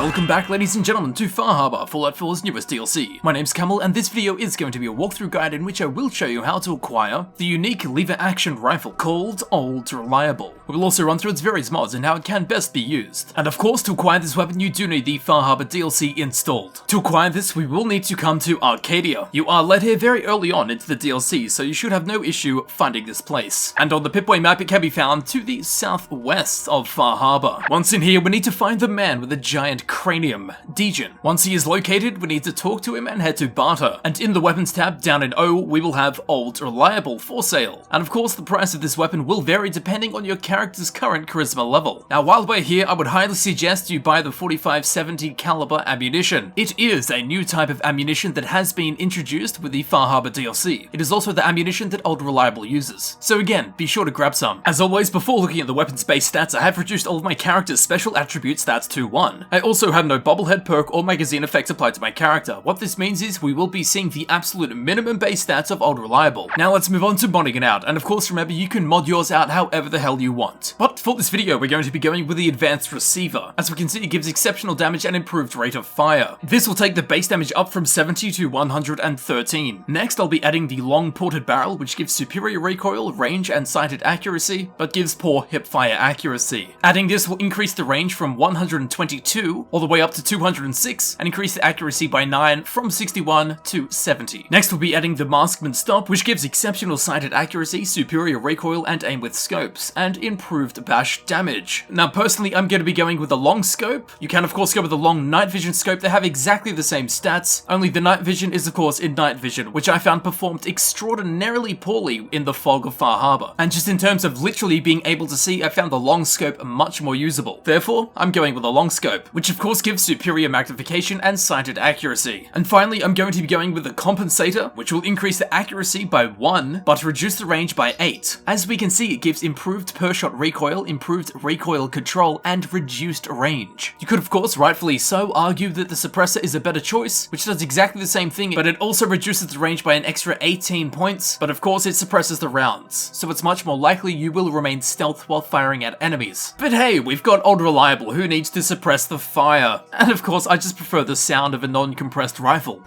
Welcome back, ladies and gentlemen, to Far Harbor, Fallout 4's newest DLC. My name's Camel, and this video is going to be a walkthrough guide in which I will show you how to acquire the unique lever-action rifle called Old Reliable. We will also run through its various mods and how it can best be used. And of course, to acquire this weapon, you do need the Far Harbor DLC installed. To acquire this, we will need to come to Arcadia. You are led here very early on into the DLC, so you should have no issue finding this place. And on the Pip-Boy map, it can be found to the southwest of Far Harbor. Once in here, we need to find the man with the giant cranium, Degen. Once he is located, we need to talk to him and head to Barter. And in the weapons tab down in O, we will have Old Reliable for sale. And of course, the price of this weapon will vary depending on your character's current charisma level. Now, while we're here, I would highly suggest you buy the 45-70 caliber ammunition. It is a new type of ammunition that has been introduced with the Far Harbor DLC. It is also the ammunition that Old Reliable uses. So again, be sure to grab some. As always, before looking at the weapons-based stats, I have reduced all of my character's special attribute stats to 1. I also have no bobblehead perk or magazine effect applied to my character. What this means is we will be seeing the absolute minimum base stats of Old Reliable. Now let's move on to modding it out, and of course remember you can mod yours out however the hell you want. But for this video we're going to be going with the Advanced Receiver. As we can see, it gives exceptional damage and improved rate of fire. This will take the base damage up from 70 to 113. Next I'll be adding the Long Ported Barrel, which gives superior recoil, range and sighted accuracy, but gives poor hipfire accuracy. Adding this will increase the range from 122 all the way up to 206 and increase the accuracy by 9 from 61 to 70. Next we'll be adding the Maskman Stop, which gives exceptional sighted accuracy, superior recoil and aim with scopes, and improved bash damage. Now personally I'm going to be going with the long scope. You can of course go with the long night vision scope. They have exactly the same stats, only the night vision is of course in night vision, which I found performed extraordinarily poorly in the fog of Far Harbor. And just in terms of literally being able to see, I found the long scope much more usable. Therefore, I'm going with the long scope, which of course gives superior magnification and sighted accuracy. And finally, I'm going to be going with the compensator, which will increase the accuracy by 1, but reduce the range by 8. As we can see, it gives improved per-shot recoil, improved recoil control, and reduced range. You could of course, rightfully so, argue that the suppressor is a better choice, which does exactly the same thing, but it also reduces the range by an extra 18 points, but of course it suppresses the rounds, so it's much more likely you will remain stealth while firing at enemies. But hey, we've got Old Reliable, who needs to suppress the fire. And of course, I just prefer the sound of a non-compressed rifle.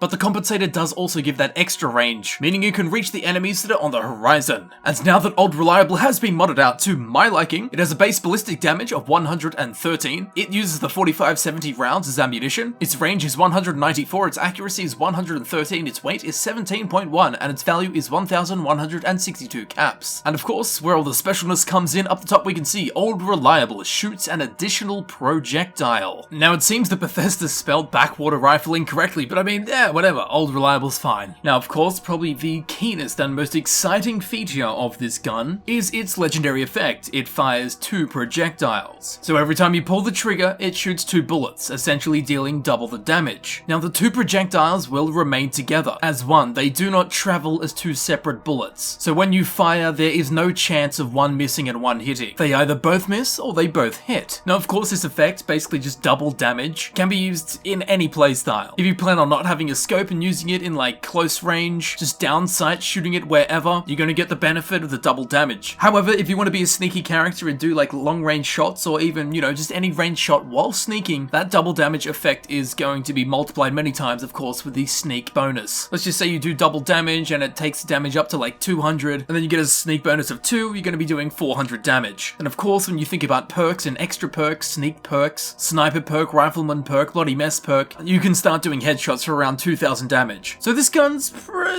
But the compensator does also give that extra range, meaning you can reach the enemies that are on the horizon. And now that Old Reliable has been modded out to my liking, it has a base ballistic damage of 113, it uses the 45-70 rounds as ammunition, its range is 194, its accuracy is 113, its weight is 17.1, and its value is 1,162 caps. And of course, where all the specialness comes in, up the top we can see Old Reliable shoots an additional projectile. Now it seems that Bethesda spelled backwater rifle incorrectly, but I mean, yeah, whatever, Old Reliable's fine. Now, of course, probably the keenest and most exciting feature of this gun is its legendary effect. It fires 2 projectiles. So every time you pull the trigger, it shoots 2 bullets, essentially dealing double the damage. Now, the 2 projectiles will remain together as one. They do not travel as 2 separate bullets. So when you fire, there is no chance of one missing and one hitting. They either both miss or they both hit. Now, of course, this effect, basically just double damage, can be used in any playstyle. If you plan on not having a scope and using it in like close range, just down sight, shooting it wherever, you're going to get the benefit of the double damage. However, if you want to be a sneaky character and do like long range shots or even, you know, just any range shot while sneaking, that double damage effect is going to be multiplied many times, of course, with the sneak bonus. Let's just say you do double damage and it takes the damage up to like 200, and then you get a sneak bonus of 2, you're going to be doing 400 damage. And of course, when you think about perks and extra perks, sneak perks, sniper perk, rifleman perk, bloody mess perk, you can start doing headshots for around 2,000 damage. So this gun's,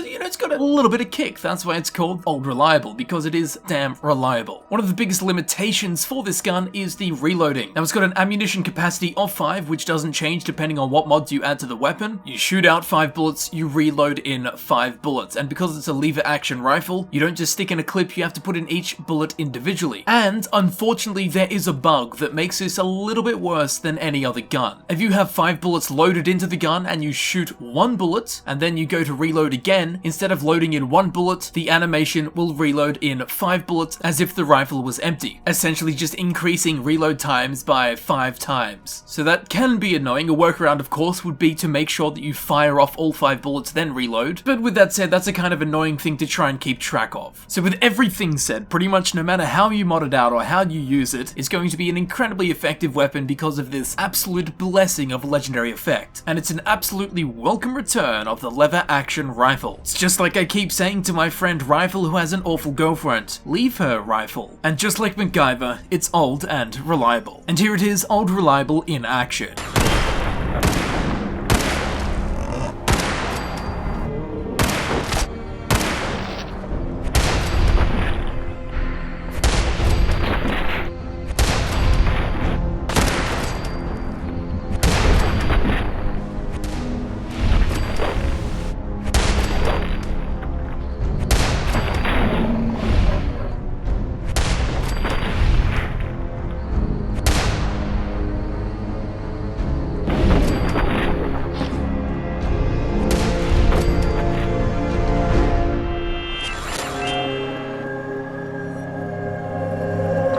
you know, it's got a little bit of kick. That's why it's called Old Reliable, because it is damn reliable. One of the biggest limitations for this gun is the reloading. Now, it's got an ammunition capacity of 5, which doesn't change depending on what mods you add to the weapon. You shoot out 5 bullets, you reload in 5 bullets. And because it's a lever action rifle, you don't just stick in a clip, you have to put in each bullet individually. And unfortunately, there is a bug that makes this a little bit worse than any other gun. If you have 5 bullets loaded into the gun and you shoot 1 bullet and then you go to reload again, instead of loading in 1 bullet, the animation will reload in 5 bullets as if the rifle was empty, essentially just increasing reload times by 5 times. So that can be annoying. A workaround, of course, would be to make sure that you fire off all 5 bullets then reload, but with that said, that's a kind of annoying thing to try and keep track of. So with everything said, pretty much no matter how you mod it out or how you use it, it's going to be an incredibly effective weapon because of this absolute blessing of a legendary effect, and it's an absolutely welcome return of the lever action rifle. It's just like I keep saying to my friend Rifle who has an awful girlfriend, leave her, Rifle. And just like MacGyver, it's old and reliable. And here it is, old reliable in action.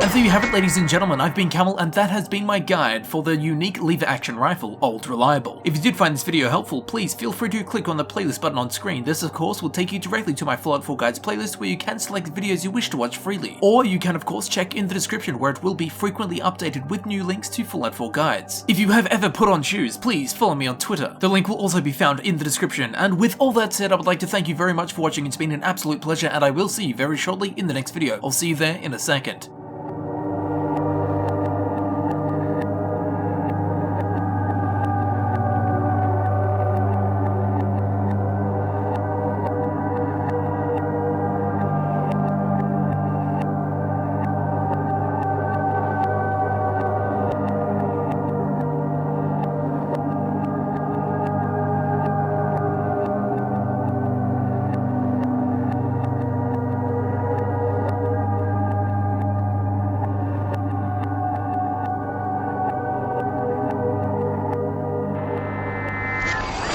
And there you have it, ladies and gentlemen, I've been Camel, and that has been my guide for the unique lever action rifle, Old Reliable. If you did find this video helpful, please feel free to click on the playlist button on screen. This of course will take you directly to my Fallout 4 Guides playlist, where you can select videos you wish to watch freely. Or you can of course check in the description, where it will be frequently updated with new links to Fallout 4 Guides. If you have ever put on shoes, please follow me on Twitter. The link will also be found in the description. And with all that said, I would like to thank you very much for watching. It's been an absolute pleasure, and I will see you very shortly in the next video. I'll see you there in a second.